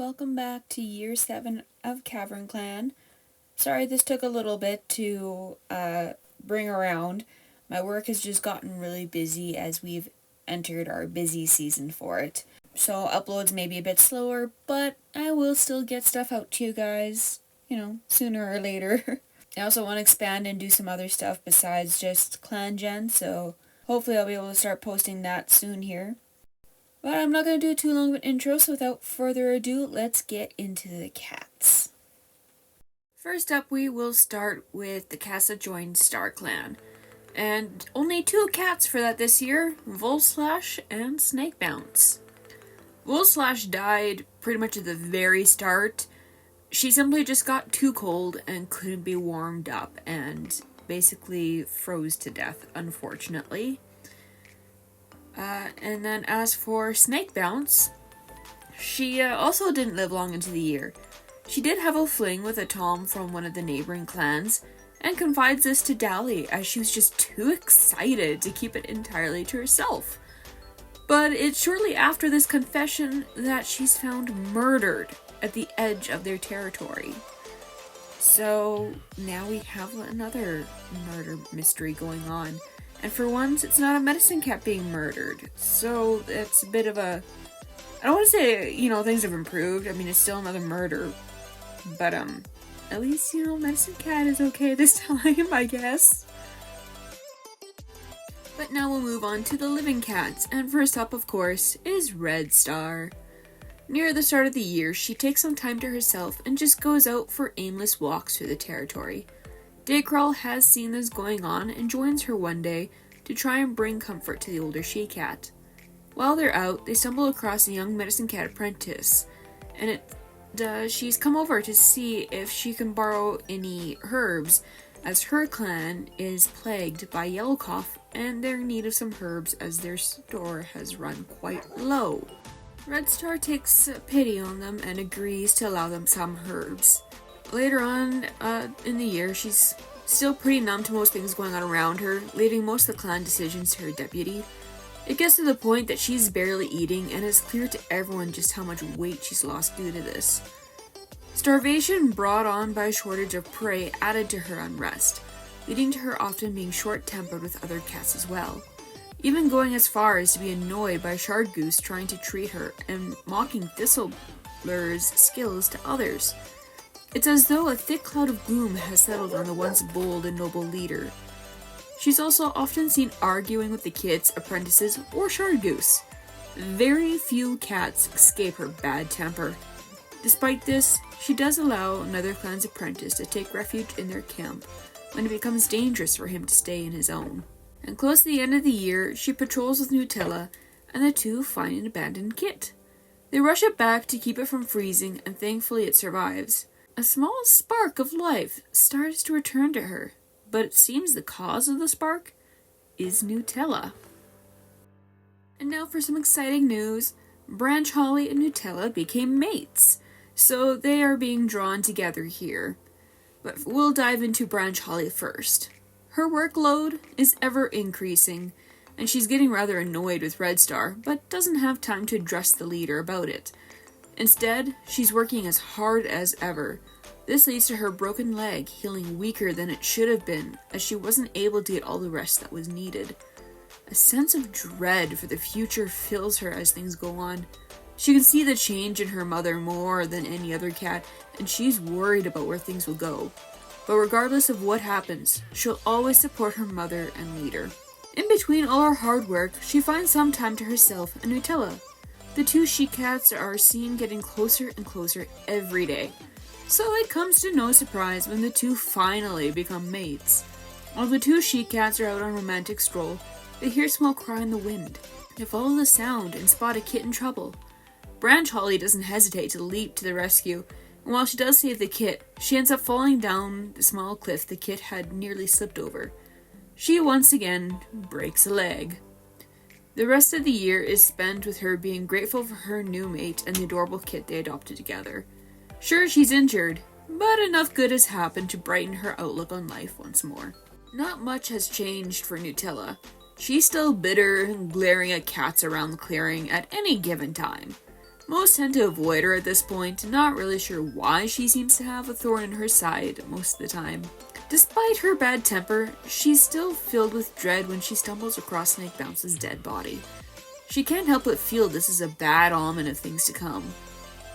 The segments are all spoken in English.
welcome back to year 7 of Cavernclan. Sorry this took a little bit to bring around. My work has just gotten really busy as we've entered our busy season for it. So uploads may be a bit slower, but I will still get stuff out to you guys, sooner or later. I also want to expand and do some other stuff besides just Clangen, so hopefully I'll be able to start posting that soon here. But I'm not going to do too long of an intro, so without further ado, let's get into the cats. First up, we will start with the cats that joined StarClan. And only 2 cats for that this year, Volslash and Snakebounce. Volslash died pretty much at the very start. She simply just got too cold and couldn't be warmed up and basically froze to death, unfortunately. And then as for Snakebounce, she also didn't live long into the year. She did have a fling with a Tom from one of the neighboring clans, and confides this to Dally as she was just too excited to keep it entirely to herself. But it's shortly after this confession that she's found murdered at the edge of their territory. So now we have another murder mystery going on. And for once, it's not a medicine cat being murdered. So it's a bit of a... I don't want to say, things have improved. I mean, it's still another murder. But, at least, medicine cat is okay this time, I guess. But now we'll move on to the living cats. And first up, of course, is Redstar. Near the start of the year, she takes some time to herself and just goes out for aimless walks through the territory. Daycrawl has seen this going on and joins her one day to try and bring comfort to the older she-cat. While they're out, they stumble across a young medicine cat apprentice, and she's come over to see if she can borrow any herbs, as her clan is plagued by yellow cough and they're in need of some herbs as their store has run quite low. Redstar takes pity on them and agrees to allow them some herbs. Later on in the year, she's still pretty numb to most things going on around her, leaving most of the clan decisions to her deputy. It gets to the point that she's barely eating, and it's clear to everyone just how much weight she's lost due to this. Starvation brought on by a shortage of prey added to her unrest, leading to her often being short-tempered with other cats as well, even going as far as to be annoyed by Shard Goose trying to treat her and mocking Thistleblure's skills to others. It's as though a thick cloud of gloom has settled on the once bold and noble leader. She's also often seen arguing with the kids, apprentices, or Shard Goose. Very few cats escape her bad temper. Despite this, she does allow another clan's apprentice to take refuge in their camp when it becomes dangerous for him to stay in his own. And close to the end of the year, she patrols with Nutella, and the two find an abandoned kit. They rush it back to keep it from freezing, and thankfully it survives. A small spark of life starts to return to her, but it seems the cause of the spark is Nutella. And now for some exciting news. Branchholly and Nutella became mates, so they are being drawn together here. But we'll dive into Branchholly first. Her workload is ever increasing, and she's getting rather annoyed with Redstar, but doesn't have time to address the leader about it. Instead, she's working as hard as ever. This leads to her broken leg healing weaker than it should have been, as she wasn't able to get all the rest that was needed. A sense of dread for the future fills her as things go on. She can see the change in her mother more than any other cat, and she's worried about where things will go. But regardless of what happens, she'll always support her mother and leader. In between all her hard work, she finds some time to herself and Nutella. The 2 she-cats are seen getting closer and closer every day, so it comes to no surprise when the 2 finally become mates. While the 2 she-cats are out on a romantic stroll, they hear a small cry in the wind. They follow the sound and spot a kit in trouble. Branchholly doesn't hesitate to leap to the rescue, and while she does save the kit, she ends up falling down the small cliff the kit had nearly slipped over. She once again breaks a leg. The rest of the year is spent with her being grateful for her new mate and the adorable kit they adopted together. Sure, she's injured, but enough good has happened to brighten her outlook on life once more. Not much has changed for Nutella. She's still bitter and glaring at cats around the clearing at any given time. Most tend to avoid her at this point, not really sure why she seems to have a thorn in her side most of the time. Despite her bad temper, she's still filled with dread when she stumbles across Snakebounce's dead body. She can't help but feel this is a bad omen of things to come.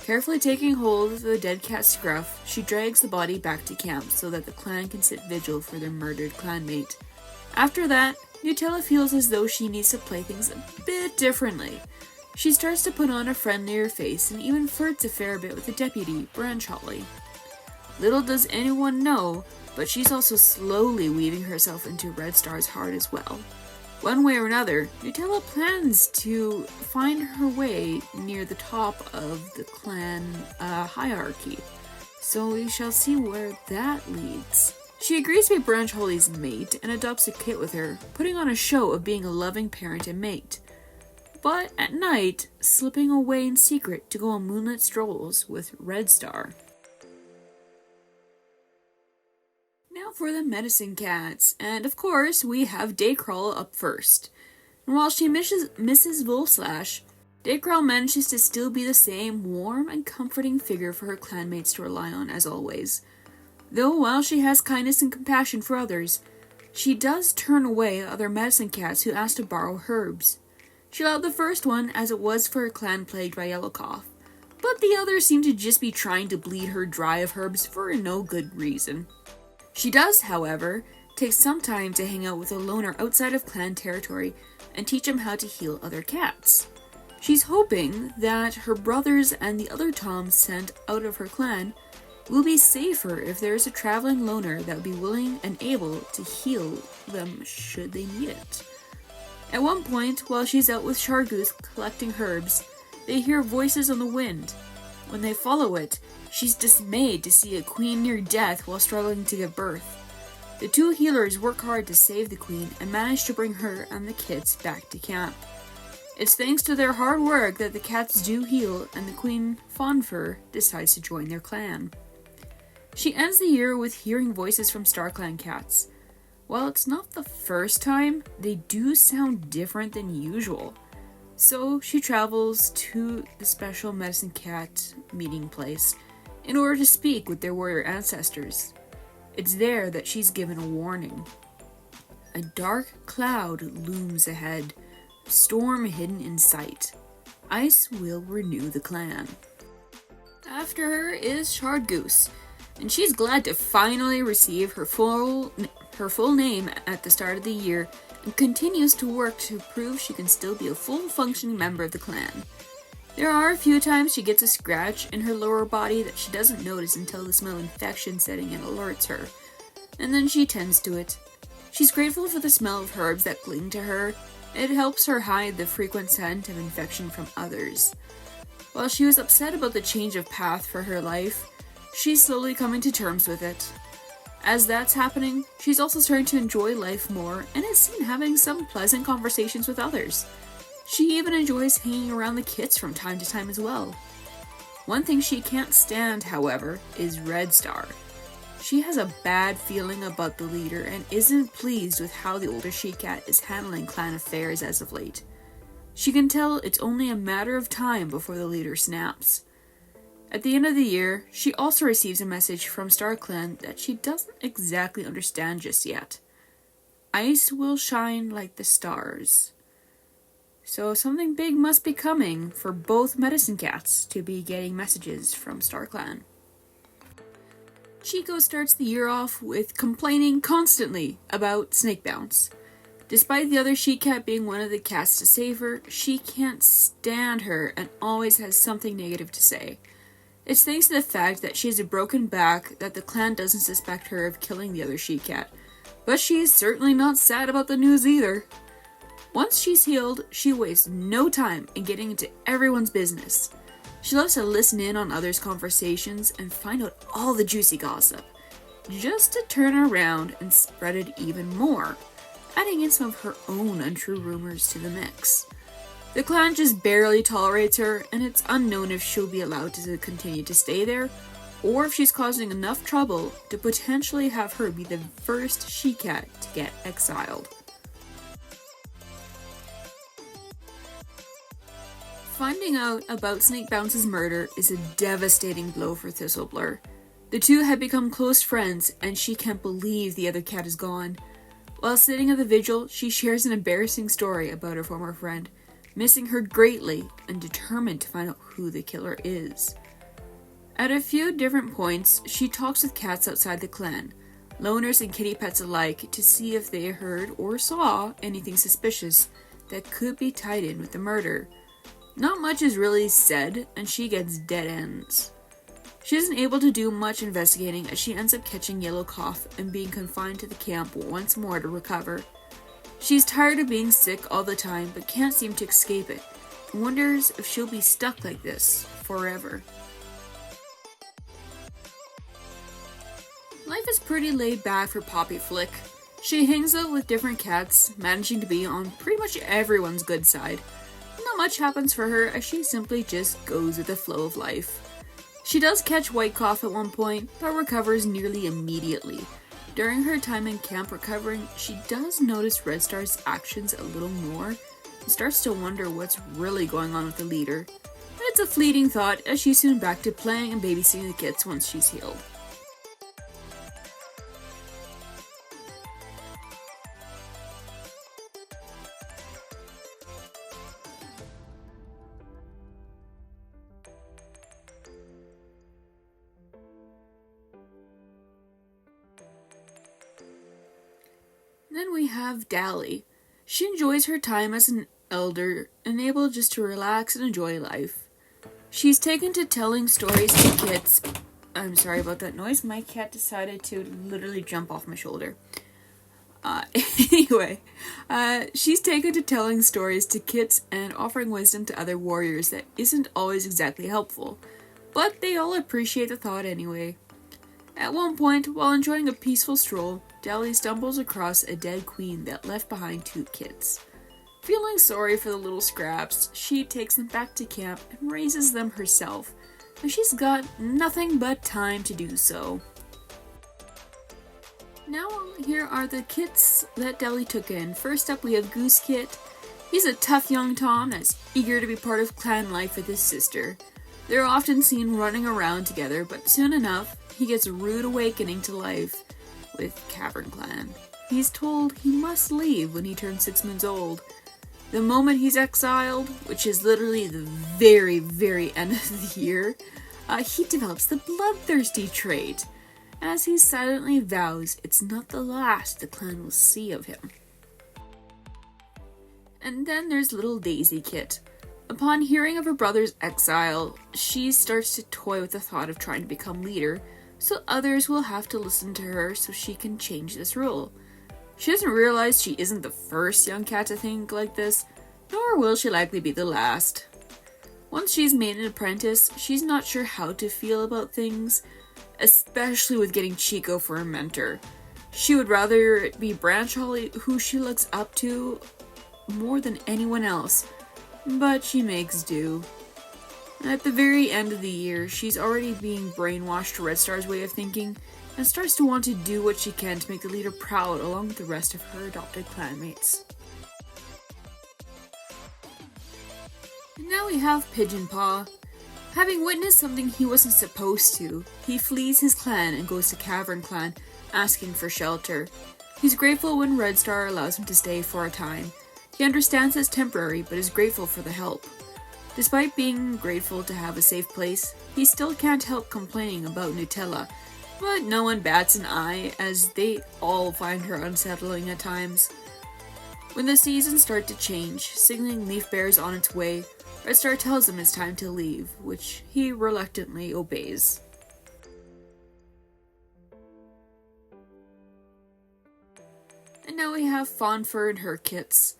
Carefully taking hold of the dead cat's scruff, she drags the body back to camp so that the clan can sit vigil for their murdered clanmate. After that, Nutella feels as though she needs to play things a bit differently. She starts to put on a friendlier face and even flirts a fair bit with the deputy, Branchholly. Little does anyone know, but she's also slowly weaving herself into Redstar's heart as well. One way or another, Nutella plans to find her way near the top of the clan hierarchy, so we shall see where that leads. She agrees to be Branchholly's mate and adopts a kit with her, putting on a show of being a loving parent and mate. But at night, slipping away in secret to go on moonlit strolls with Redstar. Now for the medicine cats, and of course we have Daycrawl up first. And while she misses Volslash, Daycrawl manages to still be the same warm and comforting figure for her clanmates to rely on as always. Though while she has kindness and compassion for others, she does turn away other medicine cats who ask to borrow herbs. She allowed the first one as it was for a clan plagued by yellow cough, but the others seem to just be trying to bleed her dry of herbs for no good reason. She does, however, take some time to hang out with a loner outside of clan territory and teach him how to heal other cats. She's hoping that her brothers and the other Toms sent out of her clan will be safer if there is a traveling loner that would be willing and able to heal them should they need it. At one point, while she's out with Chargoose collecting herbs, they hear voices on the wind. When they follow it, she's dismayed to see a queen near death while struggling to give birth. The two healers work hard to save the queen and manage to bring her and the kids back to camp. It's thanks to their hard work that the cats do heal and the queen, Fawnfur, decides to join their clan. She ends the year with hearing voices from StarClan cats. While it's not the first time, they do sound different than usual. So she travels to the special medicine cat meeting place in order to speak with their warrior ancestors. It's there that she's given a warning. A dark cloud looms ahead, storm hidden in sight. Ice will renew the clan. After her is Chargoose, and she's glad to finally receive her full name at the start of the year and continues to work to prove she can still be a full functioning member of the clan. There are a few times she gets a scratch in her lower body that she doesn't notice until the smell of infection setting in alerts her, and then she tends to it. She's grateful for the smell of herbs that cling to her. It helps her hide the frequent scent of infection from others. While she was upset about the change of path for her life, she's slowly coming to terms with it. As that's happening, she's also starting to enjoy life more and is seen having some pleasant conversations with others. She even enjoys hanging around the kits from time to time as well. One thing she can't stand, however, is Redstar. She has a bad feeling about the leader and isn't pleased with how the older she-cat is handling clan affairs as of late. She can tell it's only a matter of time before the leader snaps. At the end of the year, she also receives a message from StarClan that she doesn't exactly understand just yet. Ice will shine like the stars. So something big must be coming for both medicine cats to be getting messages from StarClan. Chico starts the year off with complaining constantly about Snakebounce. Despite the other she-cat being one of the cats to save her, she can't stand her and always has something negative to say. It's thanks to the fact that she has a broken back that the clan doesn't suspect her of killing the other she-cat, but she's certainly not sad about the news either. Once she's healed, she wastes no time in getting into everyone's business. She loves to listen in on others' conversations and find out all the juicy gossip, just to turn around and spread it even more, adding in some of her own untrue rumors to the mix. The clan just barely tolerates her, and it's unknown if she'll be allowed to continue to stay there, or if she's causing enough trouble to potentially have her be the first she-cat to get exiled. Finding out about Snake Bounce's murder is a devastating blow for Thistleblur. The two had become close friends, and she can't believe the other cat is gone. While sitting at the vigil, she shares an embarrassing story about her former friend, missing her greatly and determined to find out who the killer is. At a few different points, she talks with cats outside the clan, loners and kitty pets alike, to see if they heard or saw anything suspicious that could be tied in with the murder. Not much is really said, and she gets dead ends. She isn't able to do much investigating as she ends up catching yellow cough and being confined to the camp once more to recover. She's tired of being sick all the time but can't seem to escape it, and wonders if she'll be stuck like this forever. Life is pretty laid back for Poppy Flick. She hangs out with different cats, managing to be on pretty much everyone's good side. Not much happens for her as she simply just goes with the flow of life. She does catch white cough at one point, but recovers nearly immediately. During her time in camp recovering, she does notice Redstar's actions a little more and starts to wonder what's really going on with the leader. And it's a fleeting thought as she's soon back to playing and babysitting the kids once she's healed. Then we have Dally. She enjoys her time as an elder and able just to relax and enjoy life. She's taken to telling stories to kids. I'm sorry about that noise. My cat decided to literally jump off my shoulder. Anyway, she's taken to telling stories to kids and offering wisdom to other warriors that isn't always exactly helpful, but they all appreciate the thought anyway. At one point, while enjoying a peaceful stroll, Dally stumbles across a dead queen that left behind two kids. Feeling sorry for the little scraps, she takes them back to camp and raises them herself, and she's got nothing but time to do so. Now here are the kits that Dally took in. First up we have Goose Kit. He's a tough young Tom that's eager to be part of clan life with his sister. They're often seen running around together, but soon enough, he gets a rude awakening to life with Cavernclan. He's told he must leave when he turns 6 months old. The moment he's exiled, which is literally the very, very end of the year, he develops the bloodthirsty trait, as he silently vows it's not the last the clan will see of him. And then there's little Daisy Kit. Upon hearing of her brother's exile, she starts to toy with the thought of trying to become leader, so others will have to listen to her so she can change this rule. She doesn't realize she isn't the first young cat to think like this, nor will she likely be the last. Once she's made an apprentice, she's not sure how to feel about things, especially with getting Chico for a mentor. She would rather it be Branchholly, who she looks up to more than anyone else, but she makes do. At the very end of the year, she's already being brainwashed to Redstar's way of thinking and starts to want to do what she can to make the leader proud along with the rest of her adopted clanmates. And now we have Pigeon Paw. Having witnessed something he wasn't supposed to, he flees his clan and goes to Cavernclan, asking for shelter. He's grateful when Redstar allows him to stay for a time. He understands it's temporary, but is grateful for the help. Despite being grateful to have a safe place, he still can't help complaining about Nutella, but no one bats an eye as they all find her unsettling at times. When the seasons start to change, signaling Leaf Bear's on its way, Redstar tells him it's time to leave, which he reluctantly obeys. And now we have Fawnfur and her kits.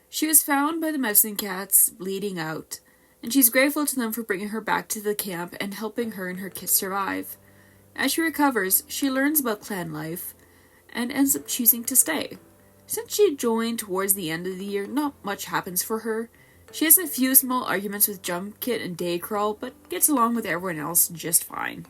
She was found by the medicine cats, bleeding out, and she's grateful to them for bringing her back to the camp and helping her and her kits survive. As she recovers, she learns about clan life, and ends up choosing to stay. Since she joined towards the end of the year, not much happens for her. She has a few small arguments with Jump Kit and Daycrawl, but gets along with everyone else just fine.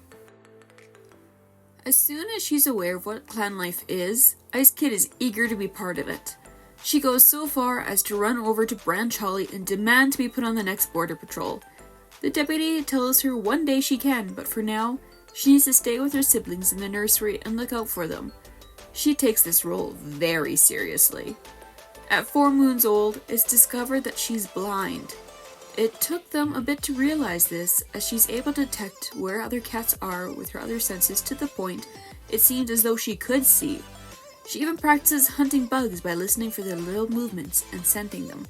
As soon as she's aware of what clan life is, Ice Kit is eager to be part of it. She goes so far as to run over to Branchholly and demand to be put on the next border patrol. The deputy tells her one day she can, but for now, she needs to stay with her siblings in the nursery and look out for them. She takes this role very seriously. At 4 moons old, it's discovered that she's blind. It took them a bit to realize this, as she's able to detect where other cats are with her other senses to the point it seemed as though she could see. She even practices hunting bugs by listening for their little movements and scenting them.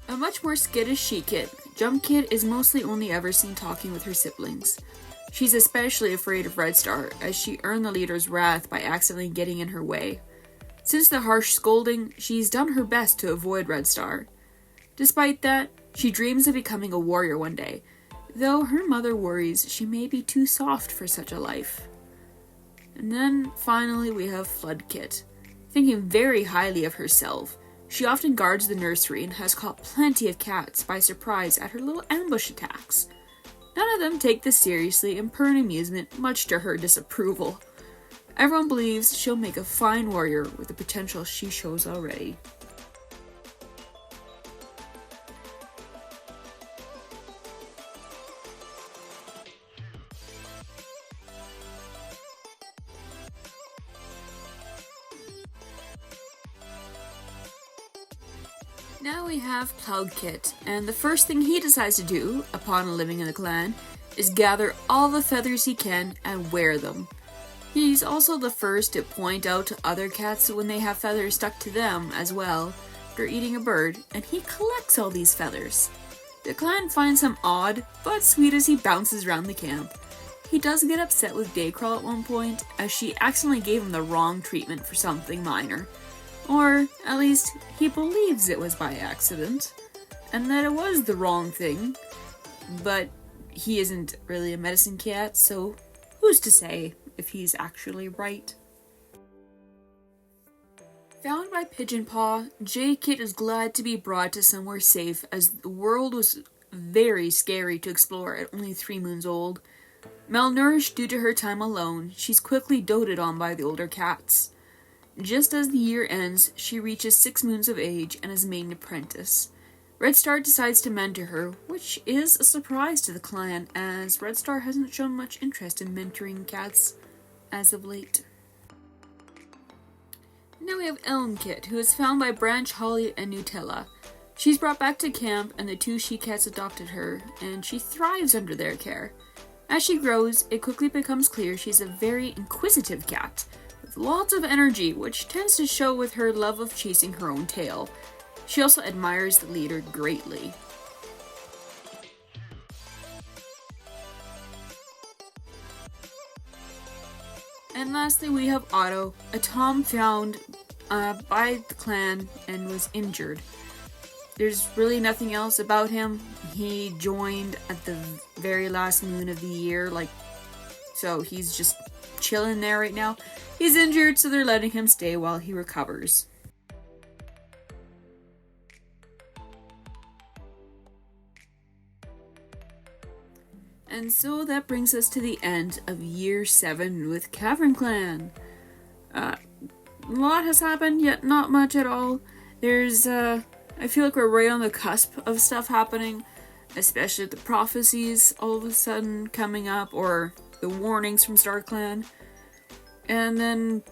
A much more skittish she-kit, Jump Kit is mostly only ever seen talking with her siblings. She's especially afraid of Redstar, as she earned the leader's wrath by accidentally getting in her way. Since the harsh scolding, she's done her best to avoid Redstar. Despite that, she dreams of becoming a warrior one day, though her mother worries she may be too soft for such a life. And then, finally, we have Flood Kit. Thinking very highly of herself, she often guards the nursery and has caught plenty of cats by surprise at her little ambush attacks. None of them take this seriously and purr in amusement, much to her disapproval. Everyone believes she'll make a fine warrior with the potential she shows already. Now we have Cloud Kit, and the first thing he decides to do, upon living in the clan, is gather all the feathers he can and wear them. He's also the first to point out to other cats when they have feathers stuck to them as well, after eating a bird, and he collects all these feathers. The clan finds him odd, but sweet as he bounces around the camp. He does get upset with Daycrawl at one point, as she accidentally gave him the wrong treatment for something minor. Or, at least, he believes it was by accident, and that it was the wrong thing. But he isn't really a medicine cat, so who's to say if he's actually right? Found by Pigeon Paw, J-Kit is glad to be brought to somewhere safe, as the world was very scary to explore at only 3 moons old. Malnourished due to her time alone, she's quickly doted on by the older cats. Just as the year ends, she reaches 6 moons of age and is made an apprentice. Redstar decides to mentor her, which is a surprise to the clan, as Redstar hasn't shown much interest in mentoring cats as of late. Now we have Elm Kit, who is found by Branchholly and Nutella. She's brought back to camp, and the 2 she-cats adopted her, and she thrives under their care. As she grows, it quickly becomes clear she's a very inquisitive cat, with lots of energy, which tends to show with her love of chasing her own tail. She also admires the leader greatly. And lastly, we have Otto, a Tom found by the clan and was injured. There's really nothing else about him. He joined at the very last moon of the year, so he's just chilling there right now. He's injured, so they're letting him stay while he recovers. And so that brings us to the end of year 7 with Cavernclan. A lot has happened, yet not much at all. I feel like we're right on the cusp of stuff happening, especially the prophecies all of a sudden coming up, or the warnings from StarClan. And then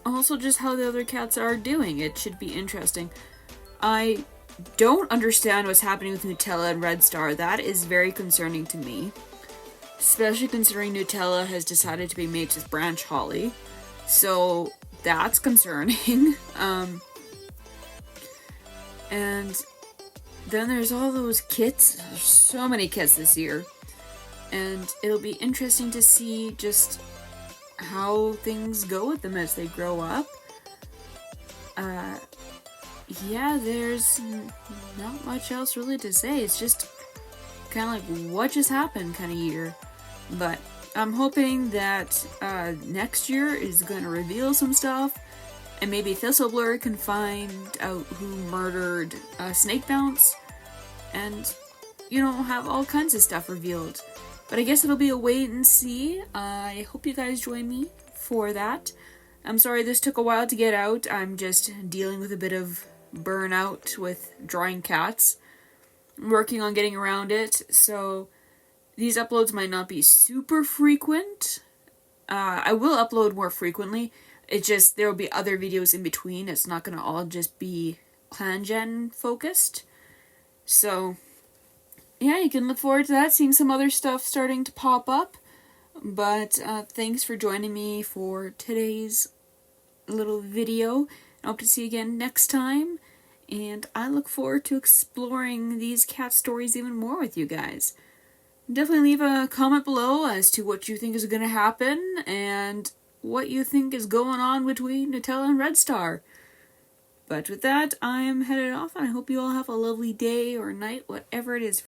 also just how the other cats are doing. It should be interesting. I don't understand what's happening with Nutella and Redstar. That is very concerning to me. Especially considering Nutella has decided to be mates with Branchholly. So that's concerning. And then there's all those kits. There's so many kits this year. And it'll be interesting to see just how things go with them as they grow up. Yeah, there's not much else really to say. It's just kind of like what just happened kind of year. But I'm hoping that next year is going to reveal some stuff, and maybe Thistleblur can find out who murdered Snake Bounce, and, have all kinds of stuff revealed. But I guess it'll be a wait and see. I hope you guys join me for that. I'm sorry this took a while to get out. I'm just dealing with a bit of burnout with drawing cats. I'm working on getting around it, so these uploads might not be super frequent. I will upload more frequently. It's just there will be other videos in between. It's not going to all just be Clangen focused. So, yeah, you can look forward to that, seeing some other stuff starting to pop up. But thanks for joining me for today's little video. I hope to see you again next time. And I look forward to exploring these cat stories even more with you guys. Definitely leave a comment below as to what you think is going to happen and what you think is going on between Nutella and Redstar. But with that, I'm headed off, and I hope you all have a lovely day or night, whatever it is